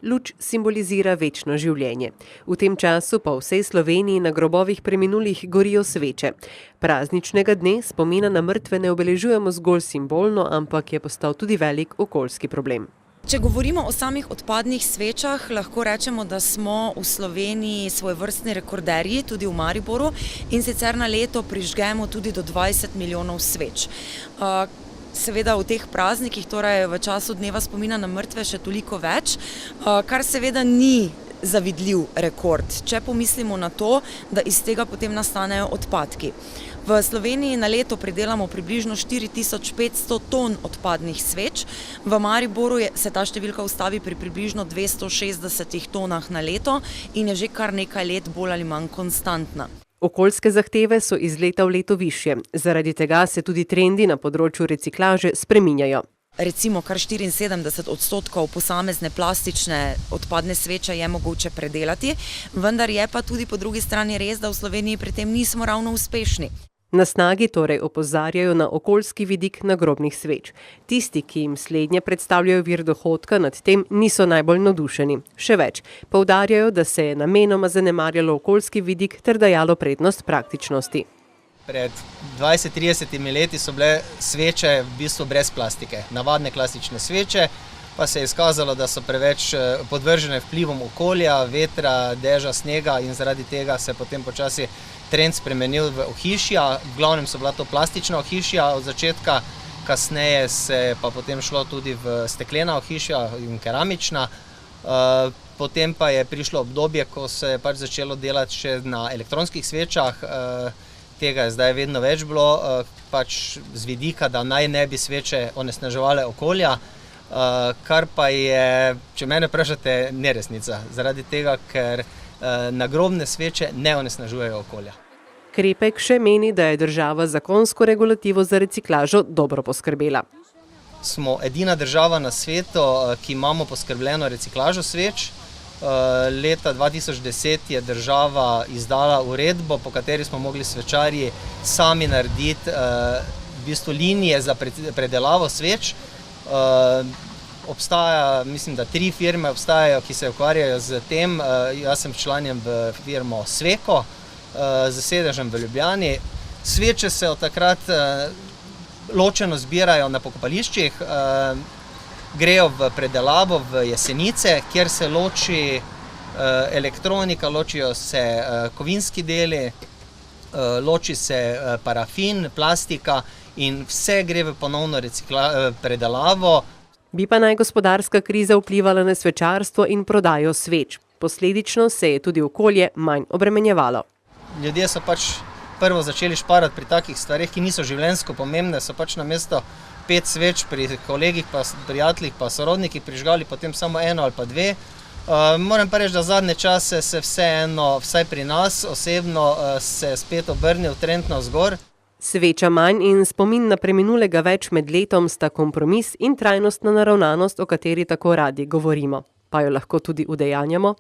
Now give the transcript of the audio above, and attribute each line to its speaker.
Speaker 1: Luč simbolizira večno življenje. V tem času pa v vsej Sloveniji na grobovih preminulih gorijo sveče. Prazničnega dne spomina na mrtve ne obeležujemo zgolj simbolno, ampak je postal tudi velik okoljski problem.
Speaker 2: Če govorimo o samih odpadnih svečah, lahko rečemo, da smo v Sloveniji svojevrstni rekorderji, tudi v Mariboru, in sicer na leto prižgemo tudi do 20 milijonov sveč. Seveda v teh praznikih, torej v času dneva spomina na mrtve, še toliko več, kar seveda ni zavidljiv rekord, če pomislimo na to, da iz tega potem nastanejo odpadki. V Sloveniji na leto pridelamo približno 4500 ton odpadnih sveč, v Mariboru se ta številka ustavi pri približno 260 tonah na leto in je že kar nekaj let bolj ali manj konstantna.
Speaker 1: Okoljske zahteve so iz leta v leto višje, zaradi tega se tudi trendi na področju reciklaže spreminjajo.
Speaker 2: Recimo kar 74% posamezne plastične odpadne sveče je mogoče predelati, vendar je pa tudi po drugi strani res, da v Sloveniji pri tem nismo ravno uspešni.
Speaker 1: Na Snagi torej opozarjajo na okoljski vidik nagrobnih sveč. Tisti, ki jim slednje predstavljajo vir dohodka, nad tem niso najbolj navdušeni. Še več, poudarjajo, da se je namenoma zanemarjalo okoljski vidik ter dajalo prednost praktičnosti.
Speaker 3: Pred 20-30 leti so bile sveče v bistvu brez plastike. Navadne klasične sveče, pa se je izkazalo, da so preveč podvržene vplivom okolja, vetra, dežja, snega in zaradi tega se je potem počasi trend spremenil v ohišja. V glavnem so bila to plastična ohišja od začetka, kasneje se je pa potem šlo tudi v steklena ohišja in keramična. Potem pa je prišlo obdobje, ko se je pač začelo delati še na elektronskih svečah. Tega je zdaj vedno več bilo, pač z vidika, da naj ne bi sveče onesnaževale okolja, kar pa je, če mene vprašate, neresnica, zaradi tega, ker nagrobne sveče ne onesnažujejo okolja.
Speaker 1: Krepek še meni, da je država zakonsko regulativo za reciklažo dobro poskrbela.
Speaker 3: Smo edina država na svetu, ki imamo poskrbljeno reciklažo sveč. Leta 2010 je država izdala uredbo, po kateri smo mogli svečarji sami narediti v bistvu linije za predelavo sveč. Obstaja, mislim, da 3 firme obstajajo, ki se ukvarjajo z tem. Jaz sem članjen v firmo Sveko, z sedežem v Ljubljani. Sveče se od takrat ločeno zbirajo na pokopališčih, grejo v predelavo v Jesenice, kjer se loči elektronika, ločijo se kovinski deli, loči se parafin, plastika in vse gre v ponovno predelavo.
Speaker 1: Bi pa naj gospodarska kriza vplivala na svečarstvo in prodajo sveč. Posledično se je tudi okolje manj obremenjevalo.
Speaker 3: Ljudje so pač prvo začeli šparati pri takih stvareh, ki niso življenjsko pomembne, so pač namesto 5 sveč pri kolegih, pa prijateljih, pa sorodnikih prižgali potem samo 1 ali pa 2. Moram pa reči, da zadnje čase se vseeno, vsaj pri nas osebno, se spet obrnil trend navzgor.
Speaker 1: Sveča manj in spomin na preminulega več med letom sta kompromis in trajnostna naravnanost, o kateri tako radi govorimo. Pa jo lahko tudi udejanjamo?